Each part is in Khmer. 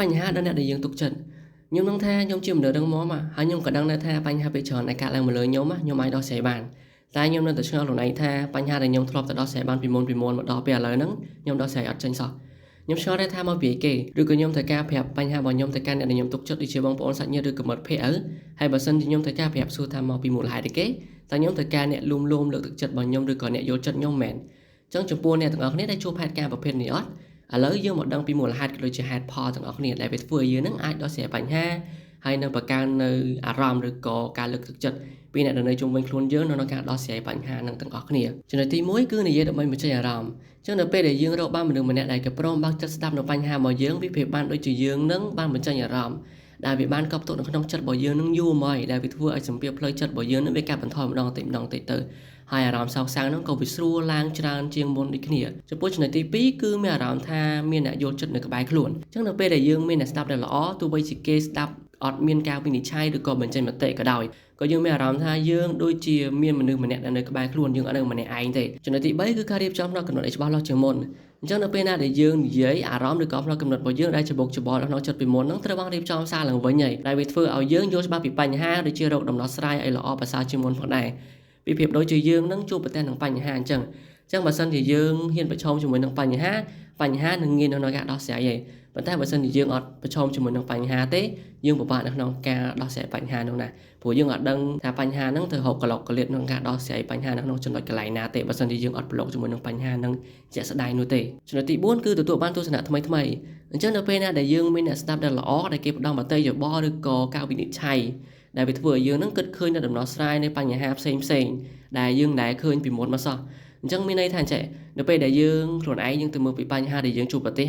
បញ្ហាដល់អ្នកដែលយើងទុកចិត្តខ្ញុំនឹងថាខ្ញុំជាមនុស្សរឹងមាំហើយខ្ញុំក៏ដឹងដែរថាបញ្ហាពេលច្រើនដែលកើតឡើងមកលើខ្ញុំខ្ញុំអាចដោះស្រាយបានតែខ្ញុំនៅតែឆ្ងល់ខ្លួនឯងថាបញ្ហាដែលខ្ញុំធ្លាប់តែដោះស្រាយបានពីមុនមកដល់ពេលឥឡូវហ្នឹងខ្ញុំដោះស្រាយអត់ចេញសោះខ្ញុំឆ្ងល់ដែរថាមកពីគេឬក៏ខ្ញុំត្រូវការប្រាប់បញ្ហារបស់ខ្ញុំទៅកាន់អ្នកដែលខ្ញុំទុកចិត្តដូចជាបងប្អូនសាច់ញាតិឬក៏មិត្តភ័ក្តិហើយបើសិនជាខ្ញុំត្រូវការប្រាប់សួរថាមកពីមូលហេតុអីគេតើខ្ញុំត្រូវការអ្នកលួមលើកទឹកចិត្តរបស់ខ្ញុំឬក៏អ្នកយល់ចិត្តខ្ញុំមែនអញ្ចឹងចំពោះអ្នកទាំងអស់គ្នាដែលជួបហេតុការណ៍ប្រភេទនេះអត់ឥឡូវយើងមកដឹងពីមូលហេតុក៏ដូចជាហេតុផលទាំងអស់គ្នាដែលវាធ្វើឲ្យយើងនឹងអាចដោះស្រាយបញ្ហាហើយនឹងបង្កើននៅអារម្មណ៍ឬក៏ការលើកទឹកចិត្តពីអ្នកដែលនៅជុំវិញខ្លួនយើងក្នុងការដោះស្រាយបញ្ហានឹងទាំងអស់គ្នាចំណុចទី1គឺនិយាយដើម្បីបញ្ចេញអារម្មណ៍អញ្ចឹងនៅពេលដែលយើងរកបានមនុស្សម្នាក់ដែលក៏ព្រមបើកចិត្តស្ដាប់នៅបញ្ហារបស់យើងវាប្រៀបបានដូចជាយើងនឹងបានបញ្ចេញអារម្មណ៍ដែលវាបានកប់ទុកនៅក្នុងចិត្តរបស់យើងនឹងយូរមកហើយដែលវាធ្វើឲ្យសម្ពាធផ្លូវចិត្តរបស់យើងនឹងវាកាត់បន្ថយម្ដងទៅហើយអារម្មណ៍សោកសៅហ្នឹងក៏វាស្រួលឡើងច្រើនជាងមុនដូចគ្នាចំពោះចំណុចទី2គឺមានអារម្មណ៍ថាមានអ្នកយល់ចិត្តនៅក្បែរខ្លួនអញ្ចឹងនៅពេលដែលយើងមានអ្នកស្ដាប់ដែលល្អទោះបីជាគេស្ដាប់អត់មានការវិនិច្ឆ័យឬក៏បញ្ចេញមតិក៏ដោយក៏យើងមានអារម្មណ៍ថាយើងដូចជាមានមនុស្សម្នាក់ដែលនៅក្បែរខ្លួនយើងអត់នៅម្នាក់ឯងទេចំណុចទី3គឺការរៀបចំផ្នត់កំណត់ឲ្យច្បាស់លាស់ជាងមុនអញ្ចឹងនៅពេលណាដែលយើងនិយាយអារម្មណ៍ឬក៏ផ្នត់កំណត់របស់យើងដែលច្បុកច្បល់ក្នុងចិត្តពីមុនហ្នឹងត្រូវបានរៀបចំសារឡើងវិញហើយដែលវាធ្វើឲ្យយើងយល់ច្បាស់ពីបញ្ហាឬជារកដំណោះស្រាយឲ្យល្អប្រសើរជាងមុនផងដែរពីភាពដូចជាយើងនឹងជួបប្រទះនឹងបញ្ហាអញ្ចឹងបើសិនជាយើងហ៊ានប្រឈមជាមួយនឹងបញ្ហានឹងងាយក្នុងការដោះស្រាយឯងប៉ុន្តែបើសិនជាយើងអត់ប្រឈមជាមួយនឹងបញ្ហាទេយើងពិបាកនៅក្នុងការដោះស្រាយបញ្ហានោះណាព្រោះយើងអត់ដឹងថាបញ្ហាហ្នឹងទៅហូបកឡុកកលៀតក្នុងការដោះស្រាយបញ្ហានៅក្នុងចំណុចកន្លែងណាទេបើសិនជាយើងអត់ប្រឡូកជាមួយនឹងបញ្ហាហ្នឹងជាក់ស្ដែងនោះទេចំណុចទី4គឺទទួលបានទស្សនៈថ្មីអញ្ចឹងនៅពេលណាដែលយើងមានអ្នកស្ដាប់ដែលល្អដែលគេផ្ដល់មតិយោបល់ឬក៏ការវិនិច្ឆ័យដែលវាធ្វើឲ្យយើងនឹងគិតឃើញនៅដំណោះស្រាយនៃបញ្ហាផ្សេងដែលយើងដែលឃើញពីមុនមកសោះអញ្ចឹងមានន័យថាចេះនៅពេលដែលយើងខ្លួនឯងយើងទៅមើលពីបញ្ហាដែលយើងជួបប្រទេស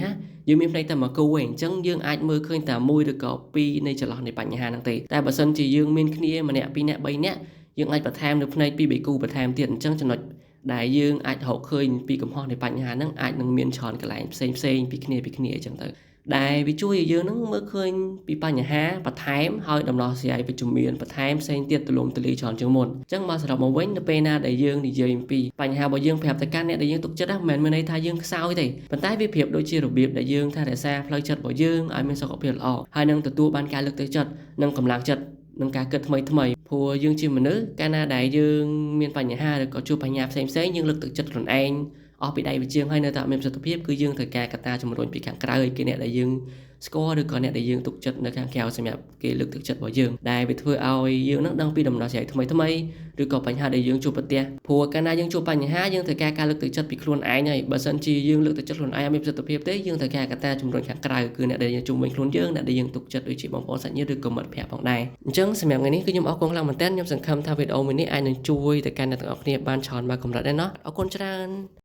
យើងមានផ្នែកតែមួយគូឯងអញ្ចឹងយើងអាចមើលឃើញតែមួយឬក៏ពីរនៃចន្លោះនៃបញ្ហាហ្នឹងទេតែបើសិនជាយើងមានគ្នាម្នាក់ពីរនាក់បីនាក់យើងអាចបន្ថែមនៅផ្នែកពី3គូបន្ថែមទៀតអញ្ចឹងចំណុចដែលយើងអាចរកឃើញពីកំហុសនៃបញ្ហាហ្នឹងអាចនឹងមានច្រើនកន្លែងផ្សេងពីគ្នាអញ្ចឹងទៅដែលវាជួយឲ្យយើងនឹងមើលឃើញពីបញ្ហាបន្ថែមហើយដំណោះស្រាយវិជ្ជមានបន្ថែមផ្សេងទៀតទូលំទូលាយច្រើនជាងមុនអញ្ចឹងមកសរុបមកវិញនៅពេលណាដែលយើងនិយាយអំពីបញ្ហារបស់យើងប្រាប់ទៅកាន់អ្នកដែលយើងទុកចិត្តមិនមែនមានន័យថាយើងខ្សោយទេប៉ុន្តែវាប្រៀបដូចជារបៀបដែលយើងថែរក្សាផ្លូវចិត្តរបស់យើងឲ្យមានសុខភាពល្អហើយនឹងទទួលបានការលើកទឹកចិត្តនិងកម្លាំងចិត្តនឹងការគិតថ្មីព្រោះយើងជាមនុស្សកាលណាដែលយើងមានបញ្ហាឬក៏ជួបបញ្ហាផ្សេងយើងលើកទឹកចិត្តខ្លួនឯងអស់ពីដៃវិជាងហើយនៅតែមានប្រសិទ្ធភាពគឺយើងត្រូវការកត្តាជំរុញពីខាងក្រៅឲ្យគេអ្នកដែលយើងស្គាល់ឬក៏អ្នកដែលយើងទុកចិត្តនៅខាងក្រៅសម្រាប់គេលើកទឹកចិត្តរបស់យើងដែលវាធ្វើឲ្យយើងនឹងដឹងពីដំណោះស្រាយថ្មីឬក៏បញ្ហាដែលយើងជួបប្រទះព្រោះកាលណាយើងជួបបញ្ហាយើងត្រូវការលើកទឹកចិត្តពីខ្លួនឯងហើយបើសិនជាយើងលើកទឹកចិត្តខ្លួនឯងអត់មានប្រសិទ្ធភាពទេយើងត្រូវការកត្តាជំរុញខាងក្រៅគឺអ្នកដែលយើងជុំវិញខ្លួនយើងអ្នកដែលយើងទុកចិត្តដូចជាបងប្អូនសាច់ញាតិឬក៏មិត្តភក្តិផងដែរអញ្ចឹងសម្រាប់ថ្ងៃនេះគឺខ្ញុំអរគុណខ្លាំងមែនទែនខ្ញុំសង្ឃឹមថាវីដេអូមួយនេះអាចនឹងជួយទៅកាន់អ្នកទាំងអស់គ្នាបានច្រើនមកកម្រិតដែរណោះអរគុណច្រើន